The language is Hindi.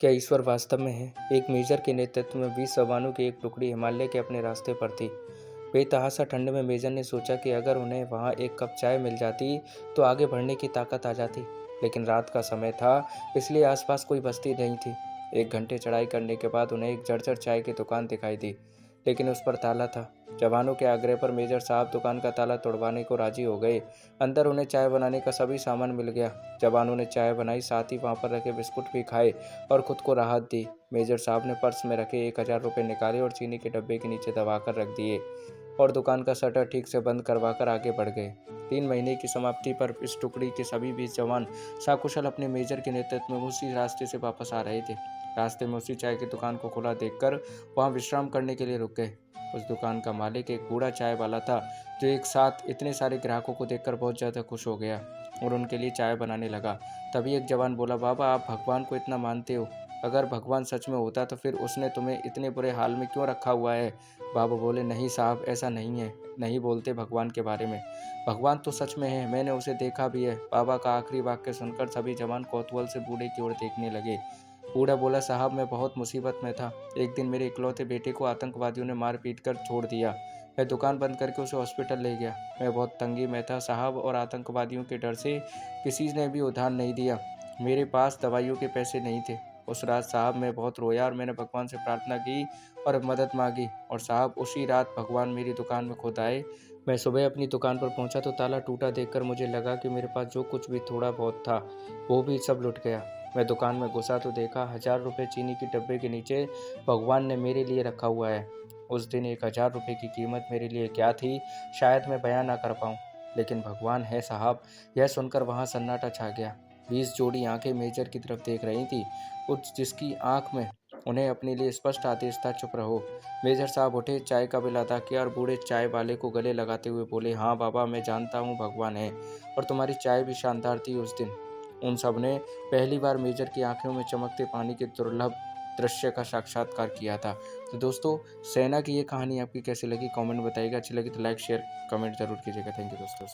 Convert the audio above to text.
क्या ईश्वर वास्तव में है? एक मेजर के नेतृत्व में 20 जवानों की एक टुकड़ी हिमालय के अपने रास्ते पर थी। बेतहाशा ठंड में मेजर ने सोचा कि अगर उन्हें वहां एक कप चाय मिल जाती तो आगे बढ़ने की ताकत आ जाती। लेकिन रात का समय था, इसलिए आसपास कोई बस्ती नहीं थी। 1 घंटे चढ़ाई करने के बाद उन्हें एक जर्जर चाय की दुकान दिखाई दी, लेकिन उस पर ताला था। जवानों के आग्रह पर मेजर साहब दुकान का ताला तोड़वाने को राजी हो गए। अंदर उन्हें चाय बनाने का सभी सामान मिल गया। जवानों ने चाय बनाई, साथ ही वहां पर रखे बिस्कुट भी खाए और खुद को राहत दी। मेजर साहब ने पर्स में रखे 1000 रुपये निकाले और चीनी के डब्बे के नीचे दबाकर रख दिए और दुकान का शटर ठीक से बंद करवाकर आगे बढ़ गए। 3 महीने की समाप्ति पर इस टुकड़ी के सभी 20 जवान साकुशल अपने मेजर के नेतृत्व में उसी रास्ते से वापस आ रहे थे। रास्ते में उसी चाय की दुकान को खुला देखकर वहां विश्राम करने के लिए रुक गए। उस दुकान का मालिक एक बूढ़ा चाय वाला था, जो एक साथ इतने सारे ग्राहकों को देखकर बहुत ज़्यादा खुश हो गया और उनके लिए चाय बनाने लगा। तभी एक जवान बोला, बाबा आप भगवान को इतना मानते हो, अगर भगवान सच में होता तो फिर उसने तुम्हें इतने बुरे हाल में क्यों रखा हुआ है? बाबा बोले, नहीं साहब, ऐसा नहीं है, नहीं बोलते भगवान के बारे में। भगवान तो सच में है, मैंने उसे देखा भी है। बाबा का आखिरी वाक्य सुनकर सभी जवान कौतूहल से बूढ़े की ओर देखने लगे। बूढ़ा बोला, साहब मैं बहुत मुसीबत में था। एक दिन मेरे इकलौते बेटे को आतंकवादियों ने मार पीट कर छोड़ दिया। मैं दुकान बंद करके उसे हॉस्पिटल ले गया। मैं बहुत तंगी में था साहब, और आतंकवादियों के डर से किसी ने भी उधार नहीं दिया। मेरे पास दवाइयों के पैसे नहीं थे। उस रात साहब मैं बहुत रोया और मैंने भगवान से प्रार्थना की और मदद मांगी, और साहब उसी रात भगवान मेरी दुकान में खुद आए। मैं सुबह अपनी दुकान पर पहुंचा तो ताला टूटा देखकर मुझे लगा कि मेरे पास जो कुछ भी थोड़ा बहुत था वो भी सब लुट गया। मैं दुकान में घुसा तो देखा 1000 रुपये चीनी के डब्बे के नीचे भगवान ने मेरे लिए रखा हुआ है। उस दिन 1000 रुपये की कीमत मेरे लिए क्या थी, शायद मैं बयां ना कर पाऊँ, लेकिन भगवान है साहब। यह सुनकर वहां सन्नाटा छा गया। 20 जोड़ी आंखें मेजर की तरफ देख रही थी, उस जिसकी आंख में उन्हें अपने लिए स्पष्ट आदेश था, चुप रहो। मेजर साहब उठे, चाय का बिल अदा किया और बूढ़े चाय वाले को गले लगाते हुए बोले, हाँ बाबा, मैं जानता हूँ भगवान है, और तुम्हारी चाय भी शानदार थी उस दिन। उन सब ने पहली बार मेजर की आंखों में चमकते पानी के दुर्लभ दृश्य का साक्षात्कार किया था। तो दोस्तों, सेना की ये कहानी आपकी कैसी लगी कमेंट में बताइएगा। अच्छी लगी तो लाइक शेयर कमेंट जरूर कीजिएगा। थैंक यू दोस्तों।